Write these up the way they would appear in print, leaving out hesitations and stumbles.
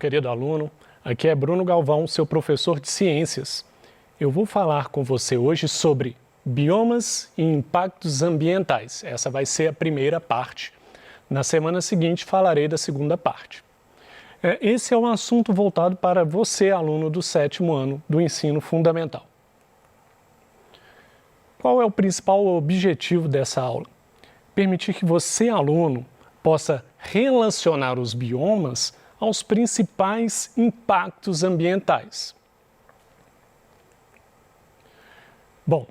querido aluno. Aqui é Bruno Galvão, seu professor de ciências. Eu vou falar com você hoje sobre biomas e impactos ambientais. Essa vai ser a primeira parte. Na semana seguinte falarei da segunda parte. Esse é um assunto voltado para você, aluno do 7º ano do ensino fundamental. Qual é o principal objetivo dessa aula? Permitir que você, aluno, possa relacionar os biomas aos principais impactos ambientais. Bom,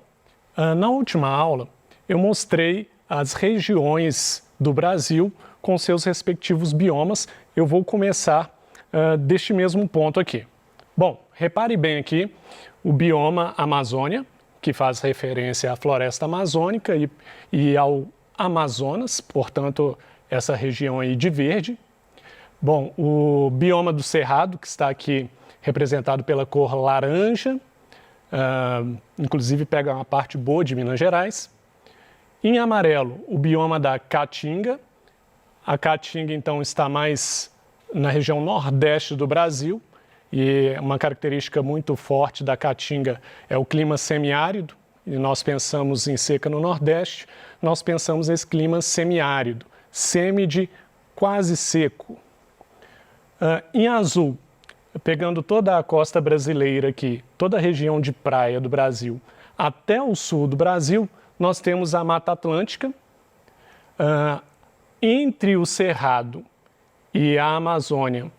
na última aula eu mostrei as regiões do Brasil com seus respectivos biomas. Eu vou começar deste mesmo ponto aqui. Bom, repare bem aqui o bioma Amazônia, que faz referência à floresta amazônica e ao Amazonas, portanto, essa região aí de verde. Bom, o bioma do Cerrado, que está aqui representado pela cor laranja, inclusive pega uma parte boa de Minas Gerais. Em amarelo, o bioma da Caatinga. A Caatinga, então, está mais na região nordeste do Brasil, e uma característica muito forte da Caatinga é o clima semiárido, e nós pensamos em seca no nordeste, nós pensamos nesse clima semiárido, semi de quase seco. Em azul, pegando toda a costa brasileira aqui, toda a região de praia do Brasil, até o sul do Brasil, nós temos a Mata Atlântica. Entre o Cerrado e a Amazônia,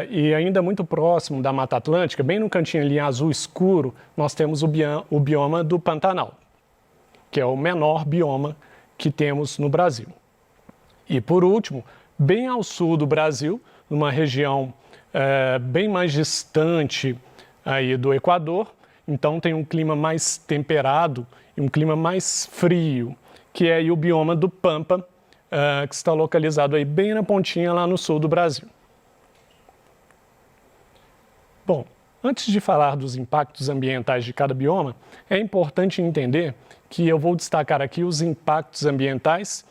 e ainda muito próximo da Mata Atlântica, bem no cantinho ali em azul escuro, nós temos o bioma do Pantanal, que é o menor bioma que temos no Brasil. E por último, bem ao sul do Brasil, numa região bem mais distante aí do Equador, então tem um clima mais temperado e um clima mais frio, que é aí o bioma do Pampa, que está localizado aí bem na pontinha lá no sul do Brasil. Bom, antes de falar dos impactos ambientais de cada bioma, é importante entender que eu vou destacar aqui os impactos ambientais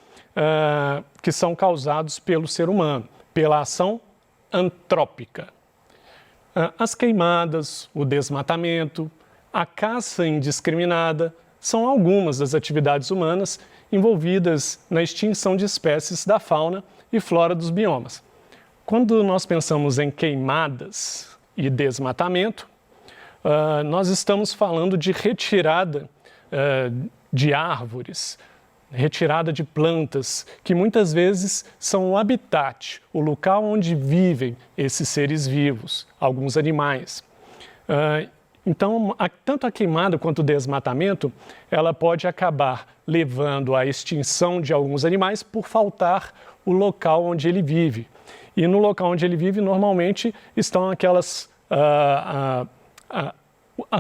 que são causados pelo ser humano, pela ação antrópica. As queimadas, o desmatamento, a caça indiscriminada são algumas das atividades humanas envolvidas na extinção de espécies da fauna e flora dos biomas. Quando nós pensamos em queimadas e desmatamento, nós estamos falando de retirada de árvores, retirada de plantas, que muitas vezes são o habitat, o local onde vivem esses seres vivos, alguns animais. Então, tanto a queimada quanto o desmatamento, ela pode acabar levando à extinção de alguns animais por faltar o local onde ele vive. E no local onde ele vive, normalmente, estão aquelas... a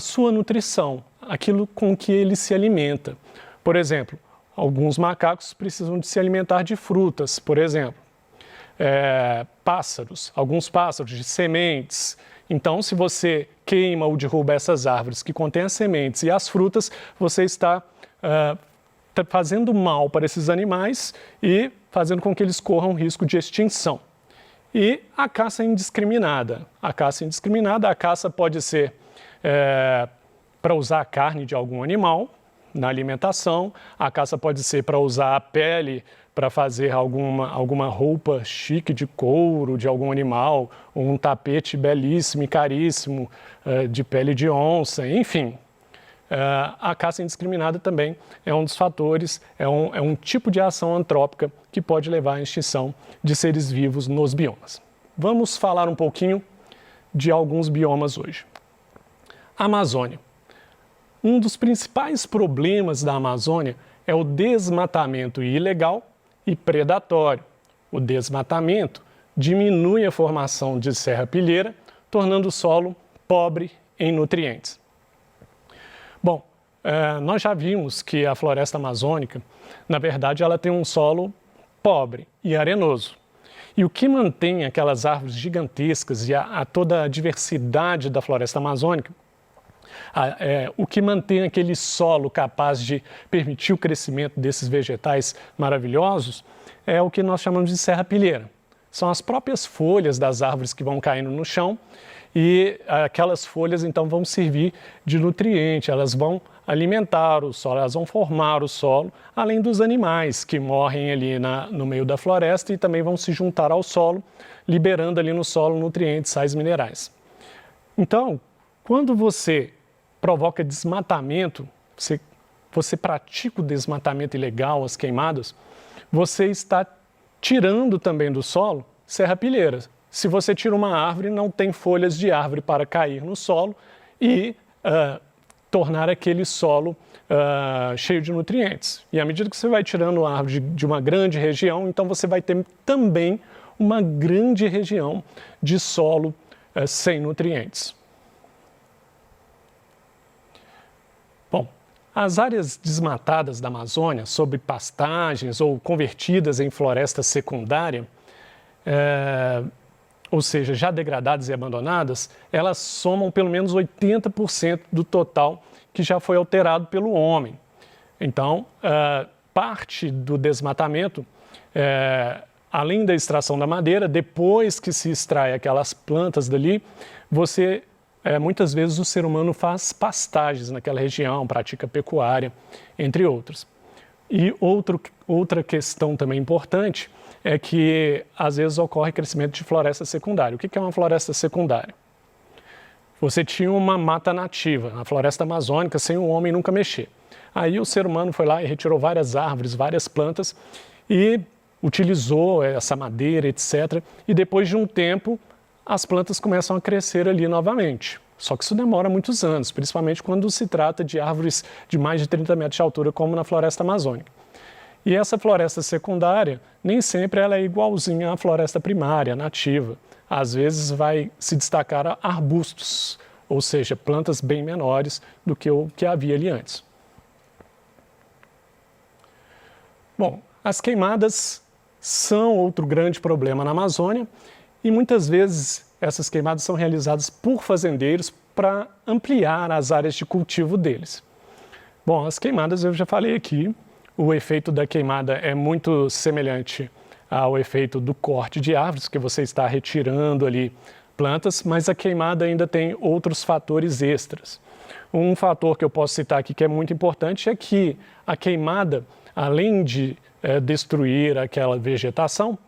sua nutrição, aquilo com que ele se alimenta. Por exemplo, alguns macacos precisam de se alimentar de frutas, por exemplo. Pássaros, alguns pássaros de sementes. Então, se você queima ou derruba essas árvores que contêm as sementes e as frutas, você está fazendo mal para esses animais e fazendo com que eles corram risco de extinção. E a caça indiscriminada. A caça pode ser para usar a carne de algum animal na alimentação, a caça pode ser para usar a pele para fazer alguma roupa chique de couro de algum animal, ou um tapete belíssimo e caríssimo de pele de onça, enfim. A caça indiscriminada também é um dos fatores, é um tipo de ação antrópica que pode levar à extinção de seres vivos nos biomas. Vamos falar um pouquinho de alguns biomas hoje. Amazônia. Um dos principais problemas da Amazônia é o desmatamento ilegal e predatório. O desmatamento diminui a formação de serrapilheira, tornando o solo pobre em nutrientes. Bom, nós já vimos que a floresta amazônica, na verdade, ela tem um solo pobre e arenoso. E o que mantém aquelas árvores gigantescas e toda a diversidade da floresta amazônica, o que mantém aquele solo capaz de permitir o crescimento desses vegetais maravilhosos, é o que nós chamamos de serrapilheira. são as próprias folhas das árvores que vão caindo no chão e aquelas folhas então vão servir de nutriente, elas vão alimentar o solo, elas vão formar o solo, além dos animais que morrem ali no meio da floresta e também vão se juntar ao solo, liberando ali no solo nutrientes, sais minerais. Então, quando você provoca desmatamento, você pratica o desmatamento ilegal, as queimadas, você está tirando também do solo serrapilheira. Se você tira uma árvore, não tem folhas de árvore para cair no solo e tornar aquele solo cheio de nutrientes. E à medida que você vai tirando a árvore de uma grande região, então você vai ter também uma grande região de solo sem nutrientes. Bom, as áreas desmatadas da Amazônia, sob pastagens ou convertidas em floresta secundária, ou seja, já degradadas e abandonadas, elas somam pelo menos 80% do total que já foi alterado pelo homem. Então, parte do desmatamento, além da extração da madeira, depois que se extrai aquelas plantas dali, muitas vezes o ser humano faz pastagens naquela região, pratica pecuária, entre outros. E outra questão também importante é que, às vezes, ocorre crescimento de floresta secundária. O que é uma floresta secundária? Você tinha uma mata nativa, a floresta amazônica, sem o homem nunca mexer. Aí o ser humano foi lá e retirou várias árvores, várias plantas e utilizou essa madeira, etc. E depois de um tempo, as plantas começam a crescer ali novamente. Só que isso demora muitos anos, principalmente quando se trata de árvores de mais de 30 metros de altura, como na floresta amazônica. E essa floresta secundária, nem sempre ela é igualzinha à floresta primária, nativa. Às vezes vai se destacar arbustos, ou seja, plantas bem menores do que o que havia ali antes. Bom, as queimadas são outro grande problema na Amazônia e muitas vezes essas queimadas são realizadas por fazendeiros para ampliar as áreas de cultivo deles. Bom, as queimadas eu já falei aqui. O efeito da queimada é muito semelhante ao efeito do corte de árvores, que você está retirando ali plantas, mas a queimada ainda tem outros fatores extras. Um fator que eu posso citar aqui que é muito importante é que a queimada, além de destruir aquela vegetação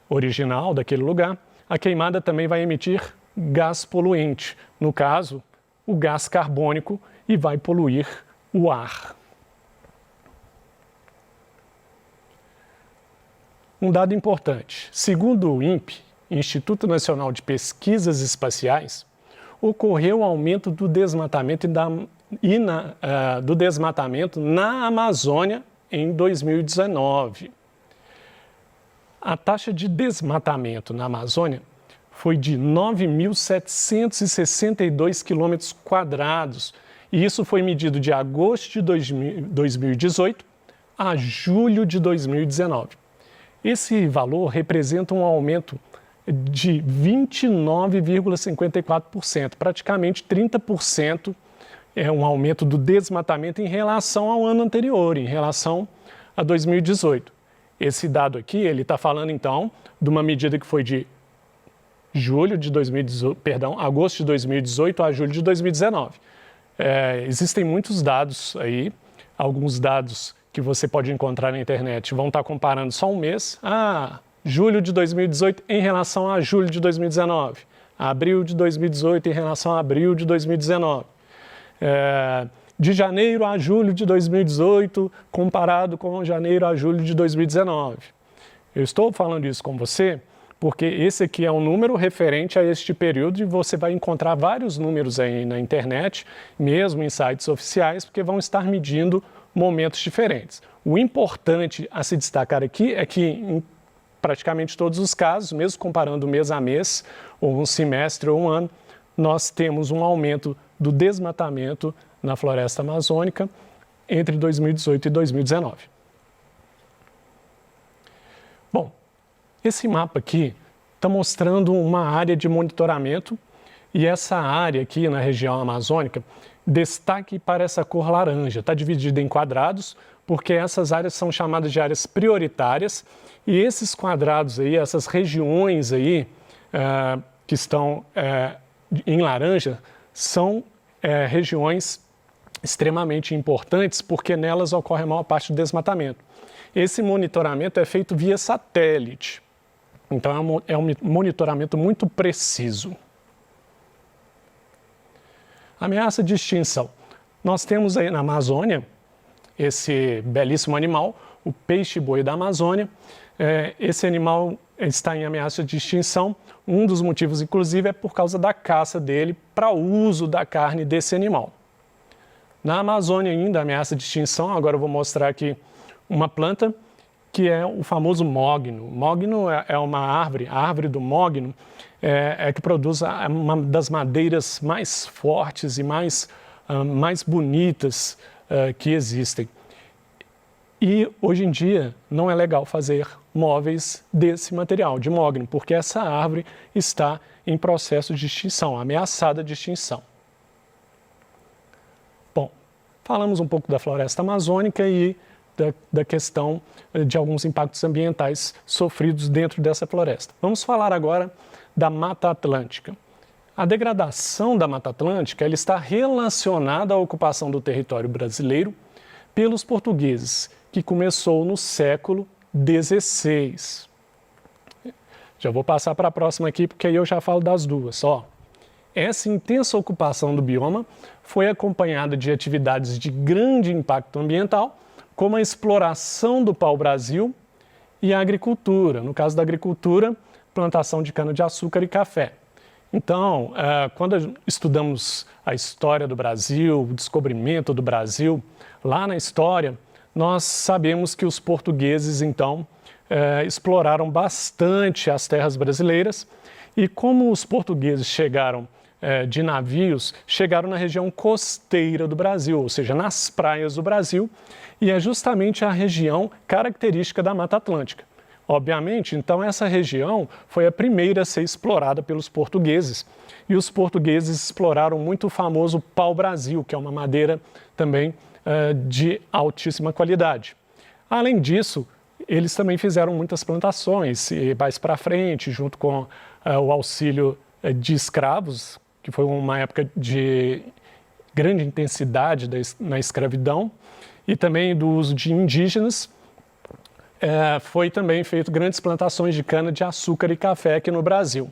original daquele lugar, a queimada também vai emitir gás poluente, no caso, o gás carbônico, e vai poluir o ar. Um dado importante, segundo o INPE, Instituto Nacional de Pesquisas Espaciais, ocorreu um aumento do desmatamento, na Amazônia em 2019. A taxa de desmatamento na Amazônia foi de 9.762 quilômetros quadrados, e isso foi medido de agosto de 2018 a julho de 2019. Esse valor representa um aumento de 29,54%, praticamente 30% é um aumento do desmatamento em relação ao ano anterior, em relação a 2018. Esse dado aqui, ele está falando então de uma medida que foi de agosto de 2018 a julho de 2019. Existem muitos dados aí, alguns dados que você pode encontrar na internet vão estar comparando só um mês. Julho de 2018 em relação a julho de 2019. Abril de 2018 em relação a abril de 2019. De janeiro a julho de 2018 comparado com janeiro a julho de 2019. Eu estou falando isso com você porque esse aqui é um número referente a este período e você vai encontrar vários números aí na internet, mesmo em sites oficiais, porque vão estar medindo momentos diferentes. O importante a se destacar aqui é que em praticamente todos os casos, mesmo comparando mês a mês, ou um semestre ou um ano, nós temos um aumento do desmatamento na floresta amazônica entre 2018 e 2019. Bom, esse mapa aqui está mostrando uma área de monitoramento e essa área aqui na região amazônica, destaque para essa cor laranja. Está dividida em quadrados, porque essas áreas são chamadas de áreas prioritárias, e esses quadrados aí, essas regiões aí, que estão em laranja, são regiões extremamente importantes, porque nelas ocorre a maior parte do desmatamento. Esse monitoramento é feito via satélite, então é um monitoramento muito preciso. Ameaça de extinção. Nós temos aí na Amazônia esse belíssimo animal, o peixe-boi da Amazônia. Esse animal está em ameaça de extinção. Um dos motivos, inclusive, é por causa da caça dele para o uso da carne desse animal. Na Amazônia ainda, ameaça de extinção, agora eu vou mostrar aqui uma planta que é o famoso mogno. Mogno é uma árvore, a árvore do mogno é que produz uma das madeiras mais fortes e mais bonitas que existem. E hoje em dia não é legal fazer móveis desse material, de mogno, porque essa árvore está em processo de extinção, ameaçada de extinção. Bom, falamos um pouco da floresta amazônica e da questão de alguns impactos ambientais sofridos dentro dessa floresta. Vamos falar agora da Mata Atlântica. A degradação da Mata Atlântica ela está relacionada à ocupação do território brasileiro pelos portugueses, que começou no século XVI. Já vou passar para a próxima aqui, porque aí eu já falo das duas. Essa intensa ocupação do bioma foi acompanhada de atividades de grande impacto ambiental, como a exploração do pau-brasil e a agricultura. No caso da agricultura, plantação de cana-de-açúcar e café. Então, quando estudamos a história do Brasil, o descobrimento do Brasil, lá na história, nós sabemos que os portugueses, então, exploraram bastante as terras brasileiras e como os portugueses chegaram de navios, chegaram na região costeira do Brasil, ou seja, nas praias do Brasil, e é justamente a região característica da Mata Atlântica. Obviamente, então, essa região foi a primeira a ser explorada pelos portugueses, e os portugueses exploraram muito o famoso pau-brasil, que é uma madeira também de altíssima qualidade. Além disso, eles também fizeram muitas plantações, e mais para frente, junto com o auxílio de escravos, que foi uma época de grande intensidade na escravidão, e também do uso de indígenas, foi também feito grandes plantações de cana-de-açúcar e café aqui no Brasil.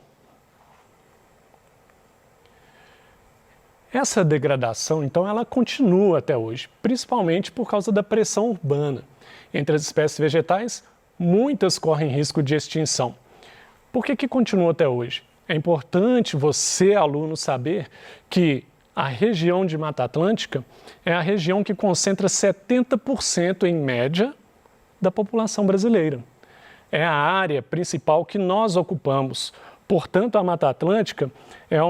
Essa degradação, então, ela continua até hoje, principalmente por causa da pressão urbana. Entre as espécies vegetais, muitas correm risco de extinção. Por que continua até hoje? É importante você, aluno, saber que a região de Mata Atlântica é a região que concentra 70% em média da população brasileira. É a área principal que nós ocupamos. Portanto, a Mata Atlântica é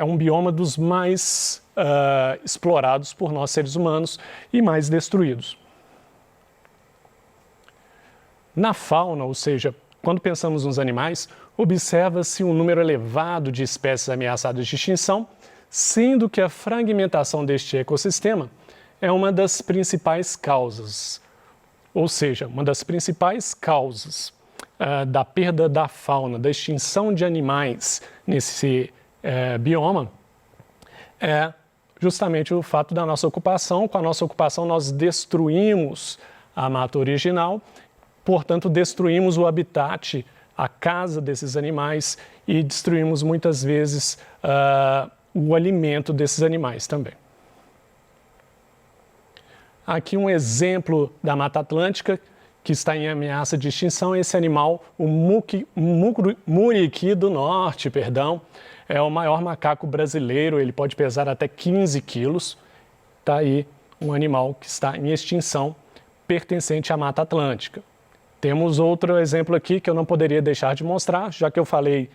um bioma dos mais explorados por nós seres humanos e mais destruídos. Na fauna, ou seja, quando pensamos nos animais, observa-se um número elevado de espécies ameaçadas de extinção, sendo que a fragmentação deste ecossistema é uma das principais causas. Ou seja, uma das principais causas da perda da fauna, da extinção de animais nesse bioma, é justamente o fato da nossa ocupação. Com a nossa ocupação, nós destruímos a mata original, portanto, destruímos o habitat, a casa desses animais e destruímos muitas vezes o alimento desses animais também. Aqui um exemplo da Mata Atlântica que está em ameaça de extinção. Esse animal, o muriqui do norte, é o maior macaco brasileiro, ele pode pesar até 15 quilos. Está aí um animal que está em extinção, pertencente à Mata Atlântica. Temos outro exemplo aqui que eu não poderia deixar de mostrar, já que eu falei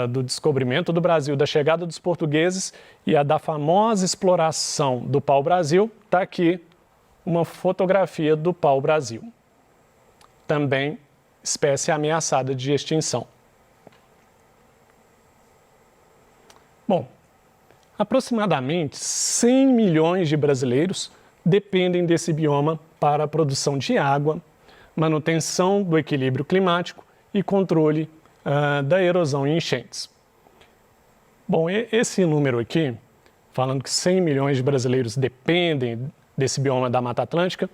do descobrimento do Brasil, da chegada dos portugueses e a da famosa exploração do pau-brasil. Está aqui uma fotografia do pau-brasil, também espécie ameaçada de extinção. Bom, Aproximadamente 100 milhões de brasileiros dependem desse bioma para a produção de água, manutenção do equilíbrio climático e controle da erosão e enchentes. Bom, esse número aqui, falando que 100 milhões de brasileiros dependem desse bioma da Mata Atlântica,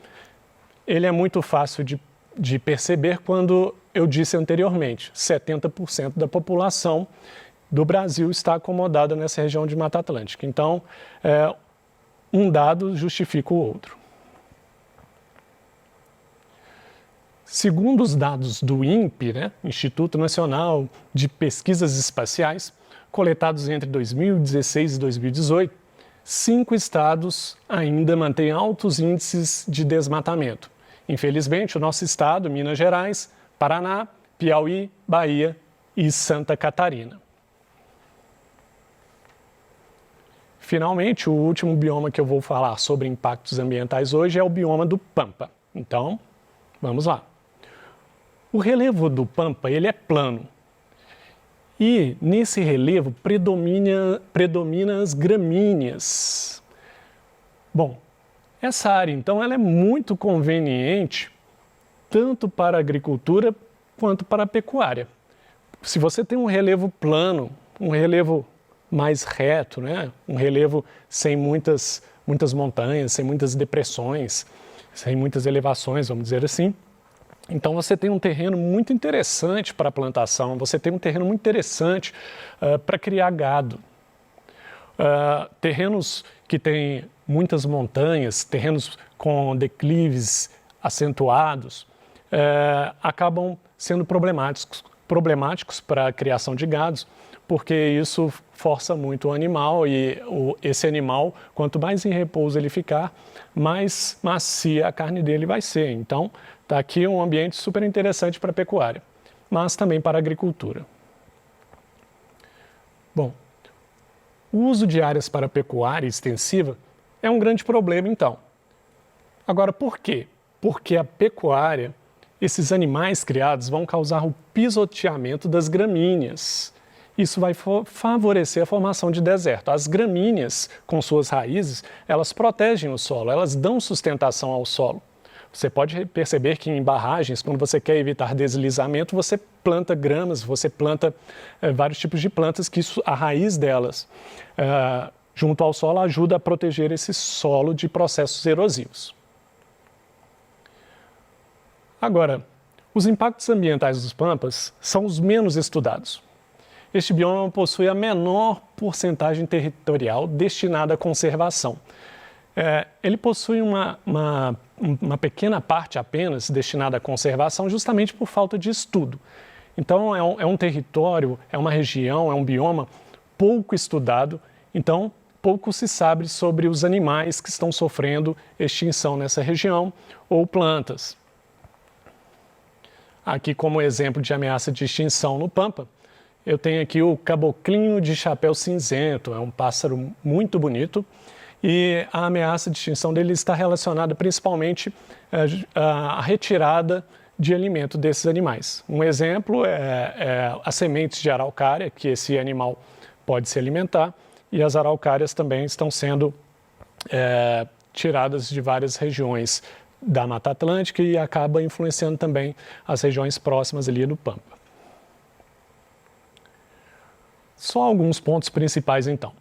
ele é muito fácil de perceber quando eu disse anteriormente, 70% da população do Brasil está acomodada nessa região de Mata Atlântica. Então, um dado justifica o outro. Segundo os dados do INPE, Instituto Nacional de Pesquisas Espaciais, coletados entre 2016 e 2018, 5 estados ainda mantêm altos índices de desmatamento. Infelizmente, o nosso estado, Minas Gerais, Paraná, Piauí, Bahia e Santa Catarina. Finalmente, o último bioma que eu vou falar sobre impactos ambientais hoje é o bioma do Pampa. Então, vamos lá. O relevo do Pampa, ele é plano. E nesse relevo predomina as gramíneas. Bom, essa área, então, ela é muito conveniente tanto para a agricultura quanto para a pecuária. Se você tem um relevo plano, um relevo mais reto, um relevo sem muitas montanhas, sem muitas depressões, sem muitas elevações, vamos dizer assim, então você tem um terreno muito interessante para a plantação, você tem um terreno muito interessante para criar gado. Terrenos que têm muitas montanhas, terrenos com declives acentuados, acabam sendo problemáticos para a criação de gados, porque isso força muito o animal e esse animal, quanto mais em repouso ele ficar, mais macia a carne dele vai ser. Então, está aqui um ambiente super interessante para a pecuária, mas também para a agricultura. Bom, o uso de áreas para pecuária extensiva é um grande problema, então. Agora, por quê? Porque a pecuária, esses animais criados vão causar o pisoteamento das gramíneas. Isso vai favorecer a formação de deserto. As gramíneas, com suas raízes, elas protegem o solo, elas dão sustentação ao solo. Você pode perceber que em barragens, quando você quer evitar deslizamento, você planta gramas, você planta vários tipos de plantas que a raiz delas, junto ao solo, ajuda a proteger esse solo de processos erosivos. Agora, os impactos ambientais dos pampas são os menos estudados. Este bioma possui a menor porcentagem territorial destinada à conservação. Ele possui uma pequena parte apenas destinada à conservação justamente por falta de estudo. Então, é um território, é uma região, é um bioma pouco estudado, então pouco se sabe sobre os animais que estão sofrendo extinção nessa região ou plantas. Aqui, como exemplo de ameaça de extinção no Pampa, eu tenho aqui o caboclinho de chapéu cinzento, é um pássaro muito bonito e a ameaça de extinção dele está relacionada principalmente à retirada de alimento desses animais. Um exemplo é as sementes de araucária, que esse animal pode se alimentar, e as araucárias também estão sendo tiradas de várias regiões da Mata Atlântica e acaba influenciando também as regiões próximas ali do Pampa. Só alguns pontos principais, então.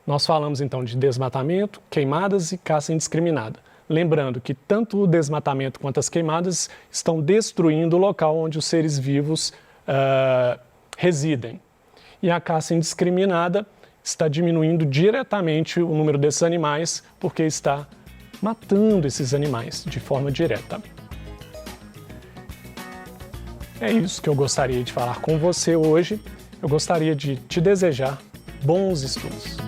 Nós falamos, então, de desmatamento, queimadas e caça indiscriminada. Lembrando que tanto o desmatamento quanto as queimadas estão destruindo o local onde os seres vivos residem. E a caça indiscriminada está diminuindo diretamente o número desses animais, porque está matando esses animais de forma direta. É isso que eu gostaria de falar com você hoje. Eu gostaria de te desejar bons estudos.